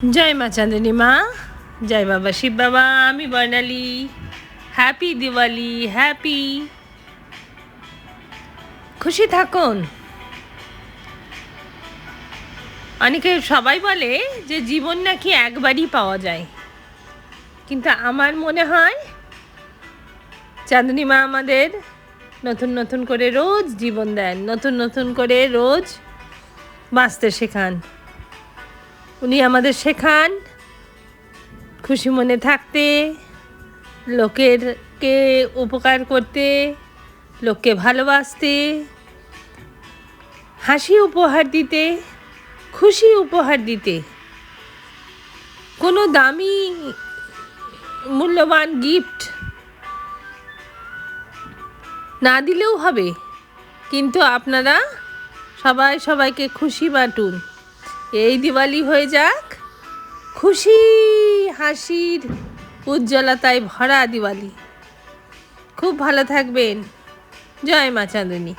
जय माँ चांदनी माँ, जय बाबा शिव बाबा। আমি বর্ণালী। Happy Diwali, happy. খুশি থাকুন। অনেকে সবাই বলে যে জীবন নাকি একবারই পাওয়া যায়, কিন্তু আমার মনে হয় চাঁদনী মা আমাদের নতুন নতুন করে রোজ জীবন দেন, নতুন নতুন করে রোজ বাঁচতে শেখান। উনি আমাদের শেখান খুশি মনে থাকতে, লোকেরকে উপকার করতে, লোককে ভালোবাসতে, হাসি উপহার দিতে, খুশি উপহার দিতে। কোনো দামি মূল্যবান গিফট না দিলেও হবে, কিন্তু আপনারা সবাই সবাইকে খুশি বাটুন। এই দিওয়ালি হয়ে যাক খুশি হাসির উজ্জ্বলতায় ভরা দিওয়ালি। খুব ভালো থাকবেন। জয় মা চাঁদনী।